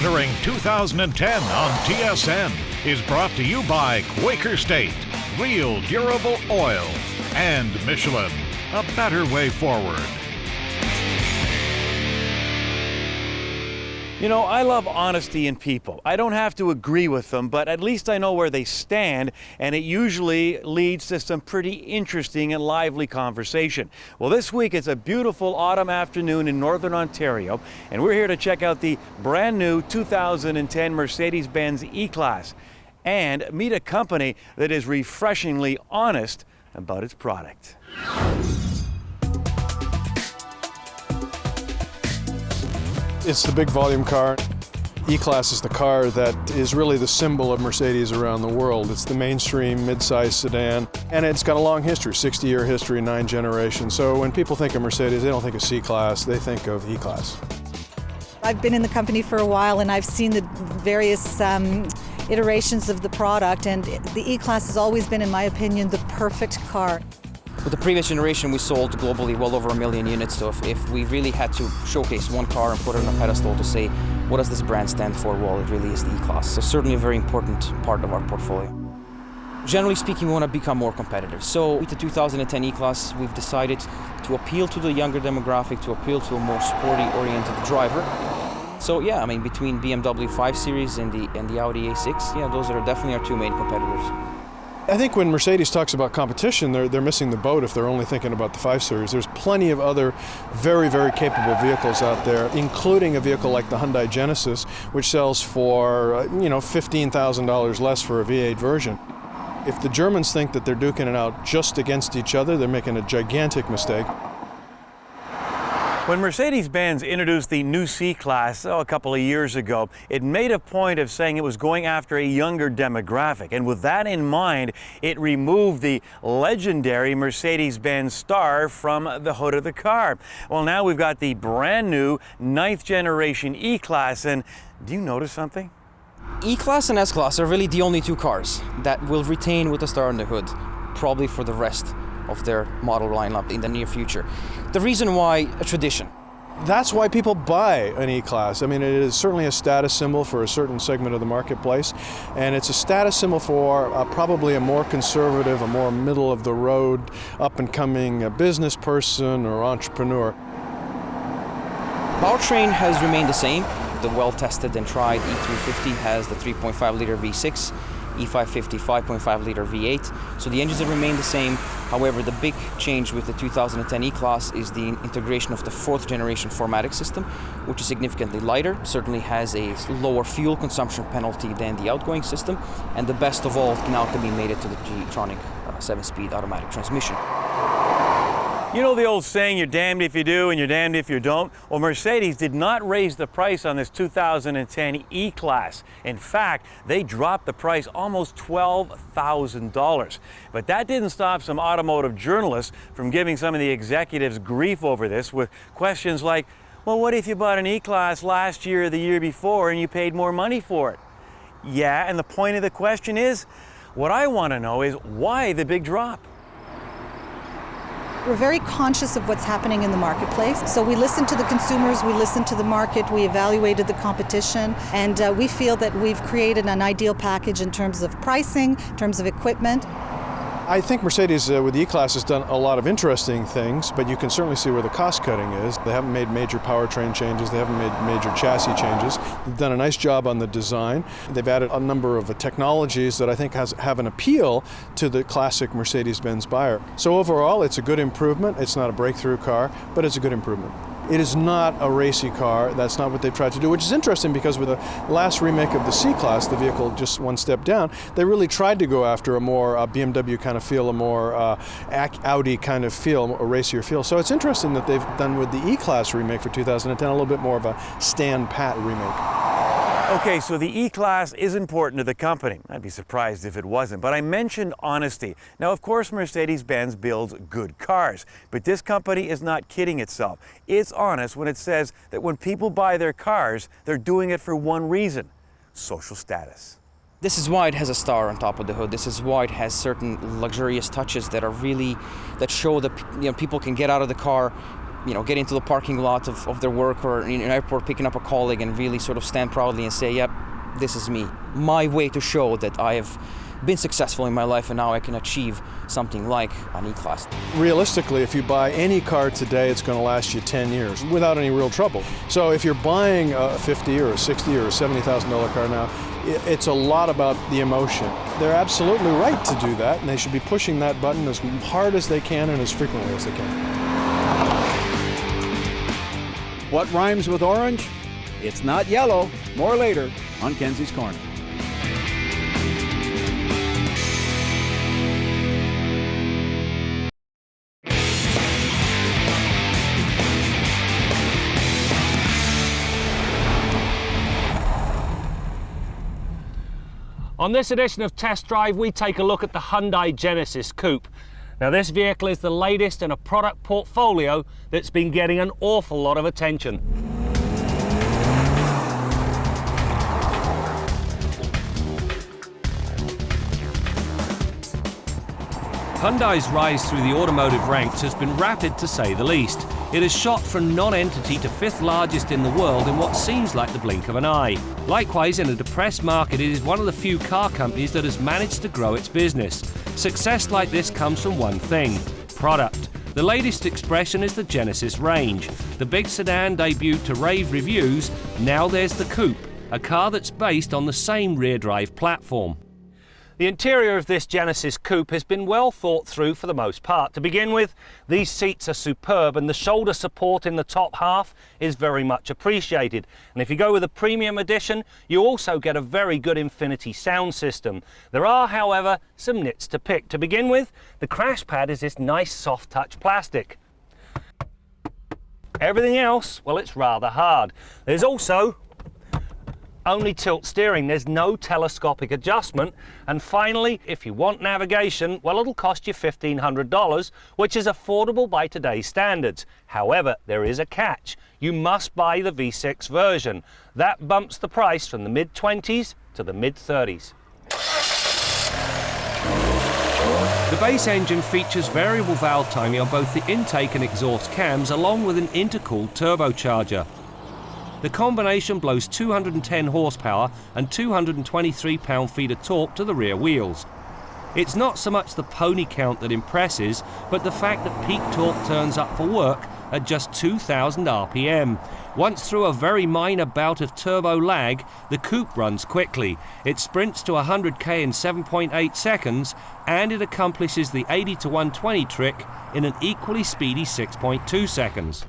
Motoring 2010 on TSN is brought to you by Quaker State, Real Durable Oil, and Michelin, a better way forward. You know, I love honesty in people. I don't have to agree with them, but at least I know where they stand, and it usually leads to some pretty interesting and lively conversation. Well, this week it's a beautiful autumn afternoon in Northern Ontario, and we're here to check out the brand new 2010 Mercedes-Benz E-Class and meet a company that is refreshingly honest about its product. It's the big volume car. E-Class is the car that is really the symbol of Mercedes around the world. It's the mainstream mid-size sedan, and it's got a long history, 60-year history, 9 generations. So when people think of Mercedes, they don't think of C-Class, they think of E-Class. I've been in the company for a while, and I've seen the various iterations of the product, and the E-Class has always been, in my opinion, the perfect car. With the previous generation, we sold globally well over 1 million units, so if we really had to showcase one car and put it on a pedestal to say, what does this brand stand for? Well, it really is the E-Class, so certainly a very important part of our portfolio. Generally speaking, we want to become more competitive. So with the 2010 E-Class, we've decided to appeal to the younger demographic, to appeal to a more sporty-oriented driver. So yeah, I mean, between BMW 5 Series and the Audi A6, yeah, those are definitely our two main competitors. I think when Mercedes talks about competition, they're missing the boat if they're only thinking about the 5 Series. There's plenty of other very, very capable vehicles out there, including a vehicle like the Hyundai Genesis, which sells for, $15,000 less for a V8 version. If the Germans think that they're duking it out just against each other, they're making a gigantic mistake. When Mercedes-Benz introduced the new C-Class a couple of years ago, it made a point of saying it was going after a younger demographic. And with that in mind, it removed the legendary Mercedes-Benz star from the hood of the car. Well, now we've got the brand new 9th generation E-Class, and do you notice something? E-Class and S-Class are really the only two cars that will retain with the star on the hood, probably for the rest of their model lineup in the near future. The reason why, a tradition. That's why people buy an E-Class. I mean, it is certainly a status symbol for a certain segment of the marketplace, and it's a status symbol for probably a more conservative, a more middle-of-the-road, up-and-coming business person or entrepreneur. Powertrain has remained the same. The well-tested and tried E350 has the 3.5-liter V6, E550 5.5-liter V8, so the engines have remained the same. However, the big change with the 2010 E-Class is the integration of the 4th generation 4MATIC system, which is significantly lighter, certainly has a lower fuel consumption penalty than the outgoing system, and the best of all now can be mated to the G-tronic 7-speed automatic transmission. You know the old saying, you're damned if you do and you're damned if you don't? Well, Mercedes did not raise the price on this 2010 E-Class. In fact, they dropped the price almost $12,000. But that didn't stop some automotive journalists from giving some of the executives grief over this with questions like, well, what if you bought an E-Class last year or the year before and you paid more money for it? Yeah, and the point of the question is, what I want to know is why the big drop? We're very conscious of what's happening in the marketplace. So we listen to the consumers, we listen to the market, we evaluated the competition, and we feel that we've created an ideal package in terms of pricing, in terms of equipment. I think Mercedes with the E-Class has done a lot of interesting things, but you can certainly see where the cost cutting is. They haven't made major powertrain changes, they haven't made major chassis changes. They've done a nice job on the design. They've added a number of technologies that I think have an appeal to the classic Mercedes-Benz buyer. So overall, it's a good improvement. It's not a breakthrough car, but it's a good improvement. It is not a racy car. That's not what they've tried to do, which is interesting because with the last remake of the C-Class, the vehicle just one step down, they really tried to go after a more BMW kind of feel, a more Audi kind of feel, a racier feel. So it's interesting that they've done with the E-Class remake for 2010 a little bit more of a stand pat remake. Okay, so the E-Class is important to the company. I'd be surprised if it wasn't, but I mentioned honesty. Now, of course, Mercedes-Benz builds good cars, but this company is not kidding itself. It's honest when it says that when people buy their cars, they're doing it for one reason: social status. This is why it has a star on top of the hood. This is why it has certain luxurious touches that are really, that show that people can get out of the car get into the parking lot of their work or in an airport, picking up a colleague and really sort of stand proudly and say, yep, this is me. My way to show that I have been successful in my life and now I can achieve something like an E-Class. Realistically, if you buy any car today, it's going to last you 10 years without any real trouble. So if you're buying a $50,000 or a $60,000 or a $70,000 car now, it's a lot about the emotion. They're absolutely right to do that, and they should be pushing that button as hard as they can and as frequently as they can. What rhymes with orange? It's not yellow. More later on Kenzie's Corner. On this edition of Test Drive, we take a look at the Hyundai Genesis Coupe. Now, this vehicle is the latest in a product portfolio that's been getting an awful lot of attention. Hyundai's rise through the automotive ranks has been rapid, to say the least. It has shot from non-entity to fifth largest in the world in what seems like the blink of an eye. Likewise, in a depressed market, it is one of the few car companies that has managed to grow its business. Success like this comes from one thing: product. The latest expression is the Genesis range. The big sedan debuted to rave reviews. Now there's the Coupe, a car that's based on the same rear-drive platform. The interior of this Genesis Coupe has been well thought through for the most part. To begin with, these seats are superb and the shoulder support in the top half is very much appreciated. And if you go with a premium edition, you also get a very good Infinity sound system. There are, however, some nits to pick. To begin with, the crash pad is this nice soft touch plastic. Everything else, well, it's rather hard. There's also only tilt steering, there's no telescopic adjustment, and finally, if you want navigation, well, it'll cost you $1,500, which is affordable by today's standards. However, there is a catch. You must buy the V6 version. That bumps the price from the mid-20s to the mid-30s. The base engine features variable valve timing on both the intake and exhaust cams, along with an intercooled turbocharger. The combination blows 210 horsepower and 223 pound-feet of torque to the rear wheels. It's not so much the pony count that impresses, but the fact that peak torque turns up for work at just 2,000 RPM. Once through a very minor bout of turbo lag, the Coupe runs quickly. It sprints to 100k in 7.8 seconds, and it accomplishes the 80 to 120 trick in an equally speedy 6.2 seconds.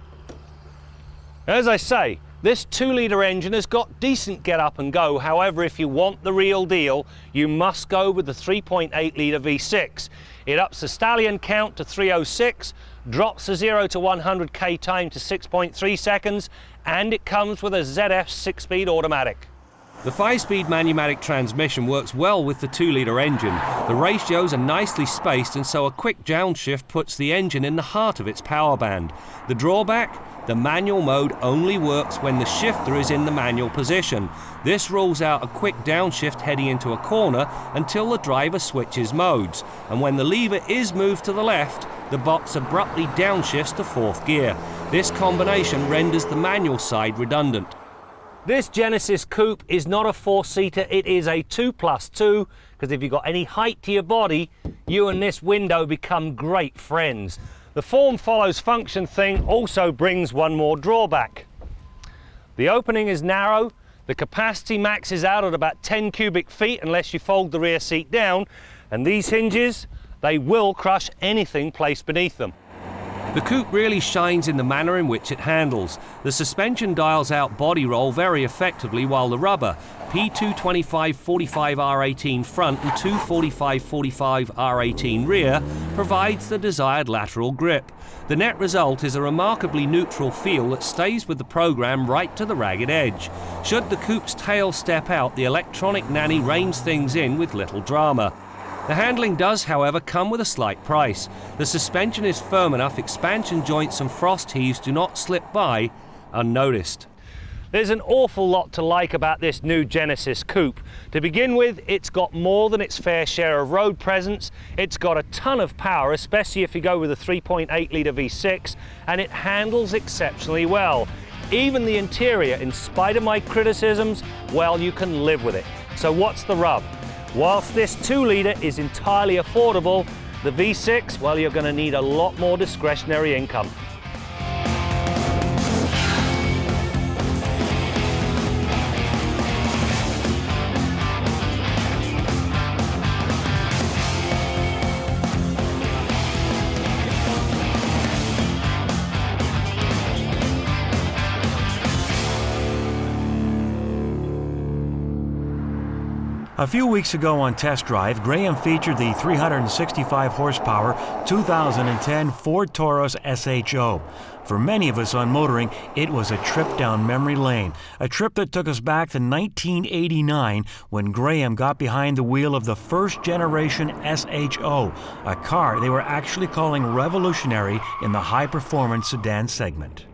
As I say, this 2-litre engine has got decent get up and go. However, if you want the real deal, you must go with the 3.8-litre V6. It ups the stallion count to 306, drops the 0 to 100k time to 6.3 seconds, and it comes with a ZF 6-speed automatic. The 5-speed manumatic transmission works well with the 2-litre engine. The ratios are nicely spaced, and so a quick downshift puts the engine in the heart of its power band. The drawback? The manual mode only works when the shifter is in the manual position. This rules out a quick downshift heading into a corner until the driver switches modes. And when the lever is moved to the left, the box abruptly downshifts to 4th gear. This combination renders the manual side redundant. This Genesis Coupe is not a 4-seater, it is a 2+2, because if you've got any height to your body, you and this window become great friends. The form follows function thing also brings one more drawback. The opening is narrow, the capacity maxes out at about 10 cubic feet unless you fold the rear seat down, and these hinges, they will crush anything placed beneath them. The Coupe really shines in the manner in which it handles. The suspension dials out body roll very effectively, while the rubber, P225/45R18 front and 245/45R18 rear, provides the desired lateral grip. The net result is a remarkably neutral feel that stays with the program right to the ragged edge. Should the Coupe's tail step out, the electronic nanny reins things in with little drama. The handling does, however, come with a slight price. The suspension is firm enough, expansion joints and frost heaves do not slip by unnoticed. There's an awful lot to like about this new Genesis Coupe. To begin with, it's got more than its fair share of road presence. It's got a ton of power, especially if you go with a 3.8 litre V6, and it handles exceptionally well. Even the interior, in spite of my criticisms, well, you can live with it. So what's the rub? Whilst this 2 litre is entirely affordable, the V6, well, you're going to need a lot more discretionary income. A few weeks ago on Test Drive, Graham featured the 365 horsepower 2010 Ford Taurus SHO. For many of us on Motoring, it was a trip down memory lane, a trip that took us back to 1989 when Graham got behind the wheel of the first generation SHO, a car they were actually calling revolutionary in the high-performance sedan segment.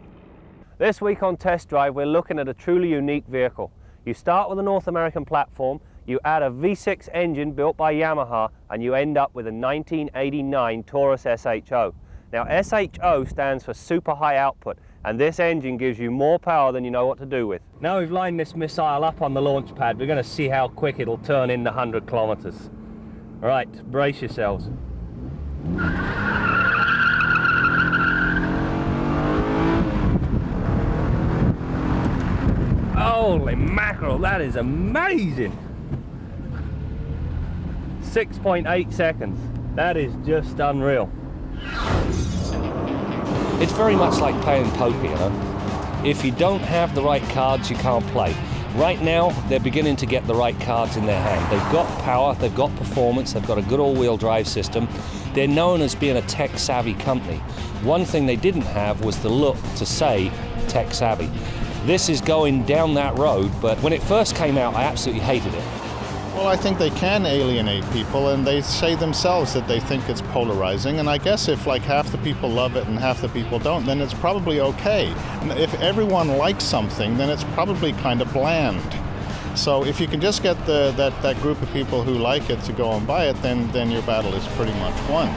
This week on Test Drive, we're looking at a truly unique vehicle. You start with a North American platform, you add a V6 engine built by Yamaha, and you end up with a 1989 Taurus SHO. Now, SHO stands for super high output, and this engine gives you more power than you know what to do with. Now we've lined this missile up on the launch pad, we're going to see how quick it'll turn in the 100 kilometers. All right, brace yourselves. Holy mackerel, that is amazing! 6.8 seconds. That is just unreal. It's very much like playing poker, you know. If you don't have the right cards, you can't play. Right now, they're beginning to get the right cards in their hand. They've got power, they've got performance, they've got a good all-wheel drive system. They're known as being a tech-savvy company. One thing they didn't have was the look to say tech-savvy. This is going down that road, but when it first came out, I absolutely hated it. Well, I think they can alienate people, and they say themselves that they think it's polarizing, and I guess if like half the people love it and half the people don't, then it's probably okay. And if everyone likes something, then it's probably kind of bland. So if you can just get that group of people who like it to go and buy it, then your battle is pretty much won.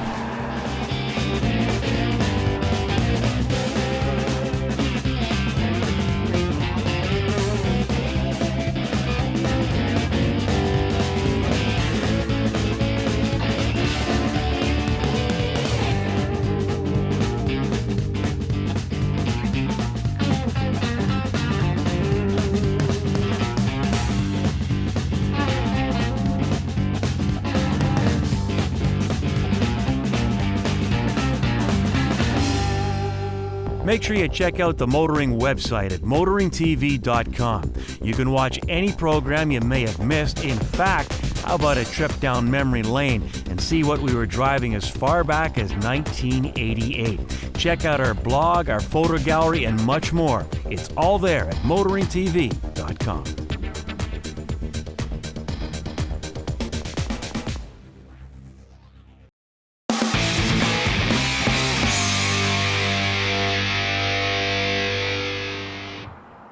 Make sure you check out the Motoring website at motoringtv.com. You can watch any program you may have missed. In fact, how about a trip down memory lane and see what we were driving as far back as 1988. Check out our blog, our photo gallery, and much more. It's all there at motoringtv.com.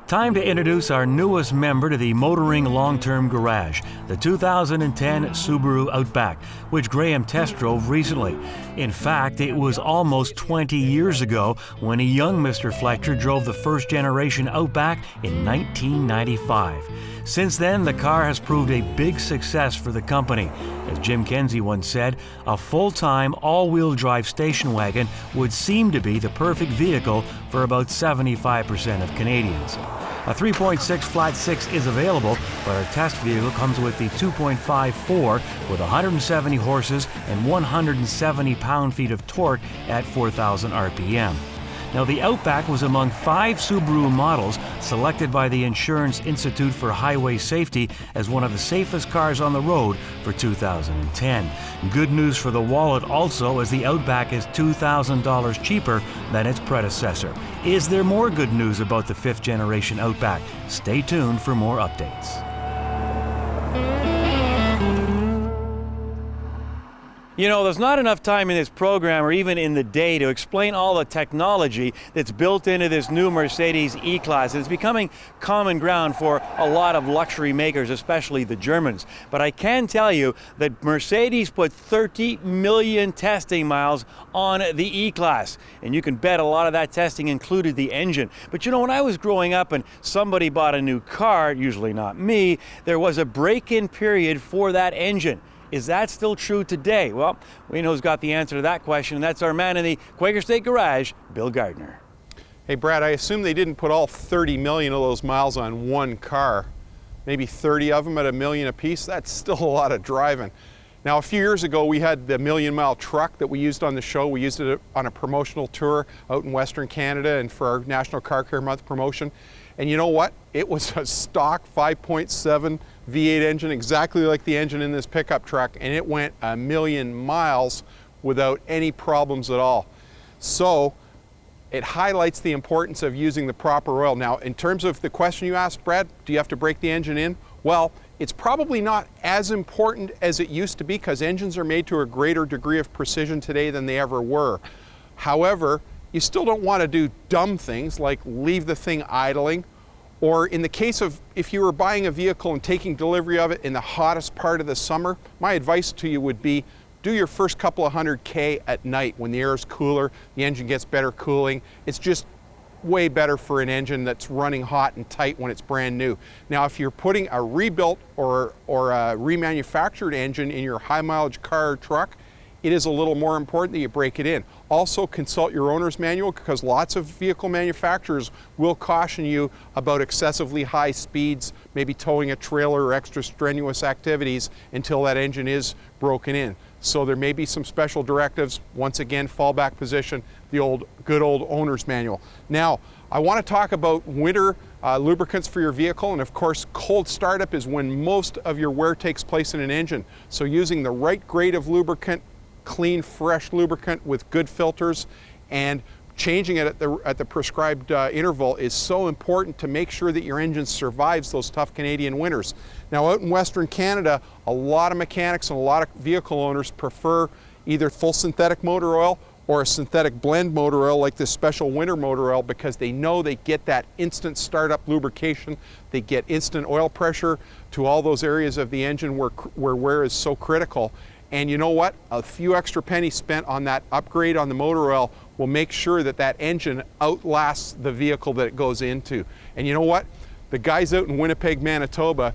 Time to introduce our newest member to the Motoring Long-Term Garage, the 2010 Subaru Outback, which Graham test drove recently. In fact, it was almost 20 years ago when a young Mr. Fletcher drove the first generation Outback in 1995. Since then, the car has proved a big success for the company. As Jim Kenzie once said, a full-time, all-wheel drive station wagon would seem to be the perfect vehicle for about 75% of Canadians. A 3.6 flat 6 is available, but our test vehicle comes with the 2.54 with 170 horses and 170 pound-feet of torque at 4,000 RPM. Now, the Outback was among 5 Subaru models selected by the Insurance Institute for Highway Safety as one of the safest cars on the road for 2010. Good news for the wallet also, as the Outback is $2,000 cheaper than its predecessor. Is there more good news about the 5th generation Outback? Stay tuned for more updates. You know, there's not enough time in this program or even in the day to explain all the technology that's built into this new Mercedes E-Class. It's becoming common ground for a lot of luxury makers, especially the Germans. But I can tell you that Mercedes put 30 million testing miles on the E-Class. And you can bet a lot of that testing included the engine. But you know, when I was growing up and somebody bought a new car, usually not me, there was a break-in period for that engine. Is that still true today? Well, we know who's got the answer to that question, and that's our man in the Quaker State Garage, Bill Gardner. Hey Brad, I assume they didn't put all 30 million of those miles on one car. Maybe 30 of them at $1 million a piece. That's still a lot of driving. Now, a few years ago, we had the million-mile truck that we used on the show. We used it on a promotional tour out in Western Canada and for our National Car Care Month promotion. And you know what? It was a stock 5.7 V8 engine, exactly like the engine in this pickup truck, and it went 1 million miles without any problems at all. So it highlights the importance of using the proper oil. Now, in terms of the question you asked, Brad, do you have to break the engine in? Well, it's probably not as important as it used to be because engines are made to a greater degree of precision today than they ever were. However, you still don't want to do dumb things like leave the thing idling, or in the case of if you were buying a vehicle and taking delivery of it in the hottest part of the summer, my advice to you would be do your first couple of 100K at night when the air is cooler, the engine gets better cooling. It's just way better for an engine that's running hot and tight when it's brand new. Now, if you're putting a rebuilt or a remanufactured engine in your high mileage car or truck, it is a little more important that you break it in. Also, consult your owner's manual because lots of vehicle manufacturers will caution you about excessively high speeds, maybe towing a trailer or extra strenuous activities until that engine is broken in. So there may be some special directives. Once again, fallback position, the good old owner's manual. Now, I want to talk about winter lubricants for your vehicle, and of course, cold startup is when most of your wear takes place in an engine. So using the right grade of lubricant, clean, fresh lubricant with good filters, and changing it at the prescribed interval is so important to make sure that your engine survives those tough Canadian winters. Now, out in Western Canada, a lot of mechanics and a lot of vehicle owners prefer either full synthetic motor oil or a synthetic blend motor oil like this special winter motor oil because they know they get that instant startup lubrication, they get instant oil pressure to all those areas of the engine where wear is so critical. And you know what? A few extra pennies spent on that upgrade on the motor oil will make sure that that engine outlasts the vehicle that it goes into. And you know what? The guys out in Winnipeg, Manitoba,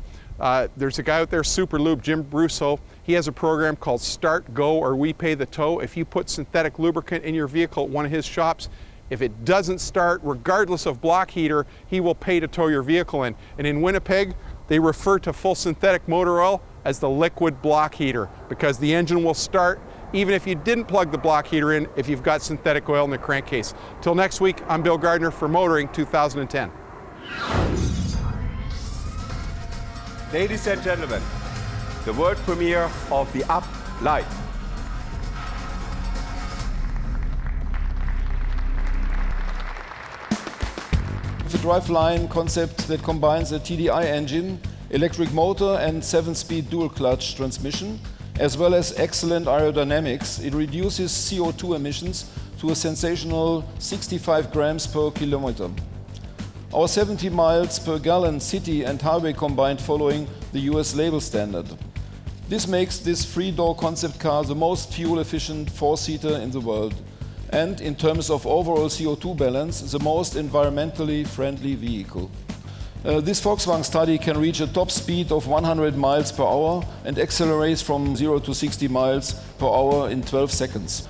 there's a guy out there, Super Lube, Jim Brusso. He has a program called Start, Go, or We Pay the Tow. If you put synthetic lubricant in your vehicle at one of his shops, if it doesn't start, regardless of block heater, he will pay to tow your vehicle in. And in Winnipeg, they refer to full synthetic motor oil as the liquid block heater because the engine will start even if you didn't plug the block heater in if you've got synthetic oil in the crankcase. Till next week, I'm Bill Gardner for Motoring 2010. Ladies and gentlemen, the world premiere of the Up Lite. The driveline concept that combines a TDI engine, electric motor and 7-speed dual clutch transmission, as well as excellent aerodynamics, it reduces CO2 emissions to a sensational 65 grams per kilometer. Our 70 miles per gallon city and highway combined following the US label standard. This makes this 3-door concept car the most fuel-efficient 4-seater in the world, and in terms of overall CO2 balance, the most environmentally friendly vehicle. This Volkswagen study can reach a top speed of 100 miles per hour and accelerates from 0 to 60 miles per hour in 12 seconds.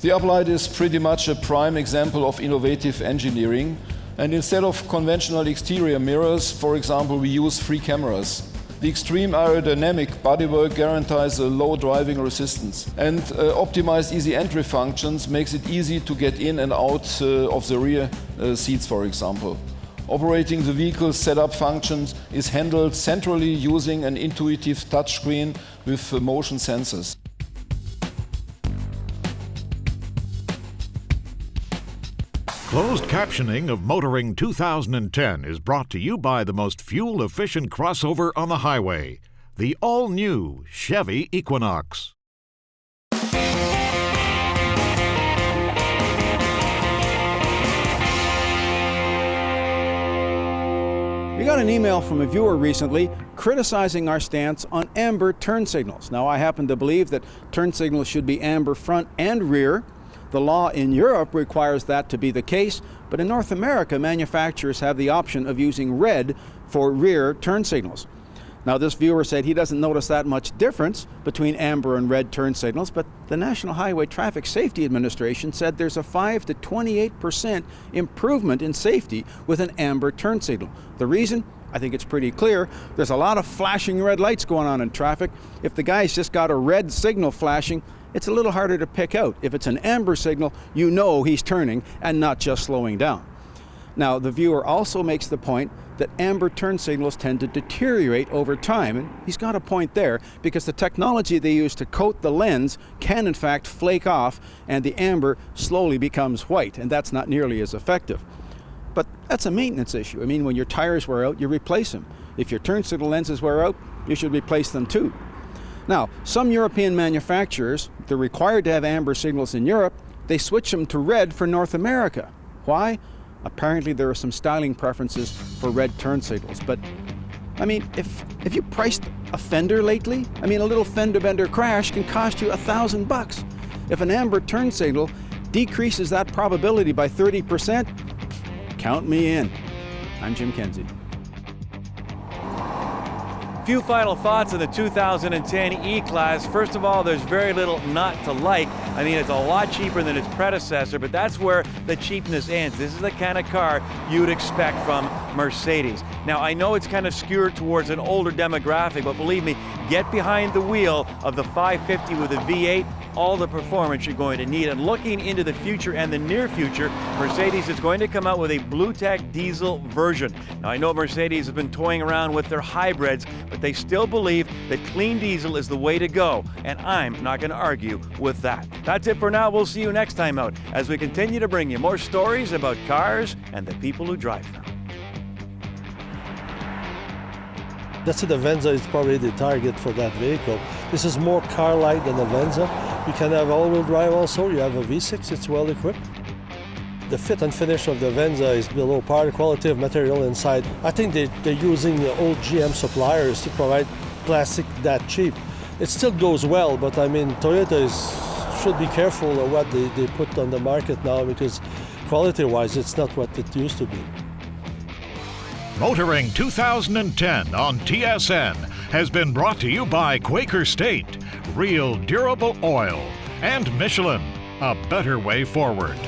The Up Lite is pretty much a prime example of innovative engineering, and instead of conventional exterior mirrors, for example, we use 3 cameras. The extreme aerodynamic bodywork guarantees a low driving resistance, and optimized easy entry functions makes it easy to get in and out of the rear seats, for example. Operating the vehicle's setup functions is handled centrally using an intuitive touchscreen with motion sensors. Closed captioning of Motoring 2010 is brought to you by the most fuel-efficient crossover on the highway, the all-new Chevy Equinox. We got an email from a viewer recently criticizing our stance on amber turn signals. Now, I happen to believe that turn signals should be amber front and rear. The law in Europe requires that to be the case, but in North America, manufacturers have the option of using red for rear turn signals. Now, this viewer said he doesn't notice that much difference between amber and red turn signals, but the National Highway Traffic Safety Administration said there's a 5 to 28% improvement in safety with an amber turn signal. The reason? I think it's pretty clear. There's a lot of flashing red lights going on in traffic. If the guy's just got a red signal flashing, it's a little harder to pick out. If it's an amber signal, you know he's turning and not just slowing down. Now, the viewer also makes the point that amber turn signals tend to deteriorate over time, and he's got a point there, because the technology they use to coat the lens can in fact flake off and the amber slowly becomes white, and that's not nearly as effective. But that's a maintenance issue. I mean, when your tires wear out, you replace them. If your turn signal lenses wear out, you should replace them too. Now, some European manufacturers, they're required to have amber signals in Europe, they switch them to red for North America. Why? Apparently there are some styling preferences for red turn signals. But, I mean, if you priced a fender lately, I mean, a little fender bender crash can cost you $1,000. If an amber turn signal decreases that probability by 30%, count me in. I'm Jim Kenzie. Few final thoughts on the 2010 E-Class. First of all, there's very little not to like. I mean, it's a lot cheaper than its predecessor, but that's where the cheapness ends. This is the kind of car you'd expect from Mercedes. Now, I know it's kind of skewed towards an older demographic, but believe me, get behind the wheel of the 550 with a V8, all the performance you're going to need. And looking into the future and the near future, Mercedes is going to come out with a BlueTech diesel version. Now, I know Mercedes has been toying around with their hybrids, but they still believe that clean diesel is the way to go, and I'm not going to argue with that. That's it for now. We'll see you next time out as we continue to bring you more stories about cars and the people who drive them. That's it, the Venza is probably the target for that vehicle. This is more car-like than the Venza. You can have all-wheel drive also. You have a V6, it's well equipped. The fit and finish of the Venza is below par. The quality of material inside, I think they're using the old GM suppliers to provide plastic that cheap. It still goes well, but I mean, Toyota should be careful of what they put on the market now, because quality-wise, it's not what it used to be. Motoring 2010 on TSN has been brought to you by Quaker State, Real Durable Oil, and Michelin, a better way forward.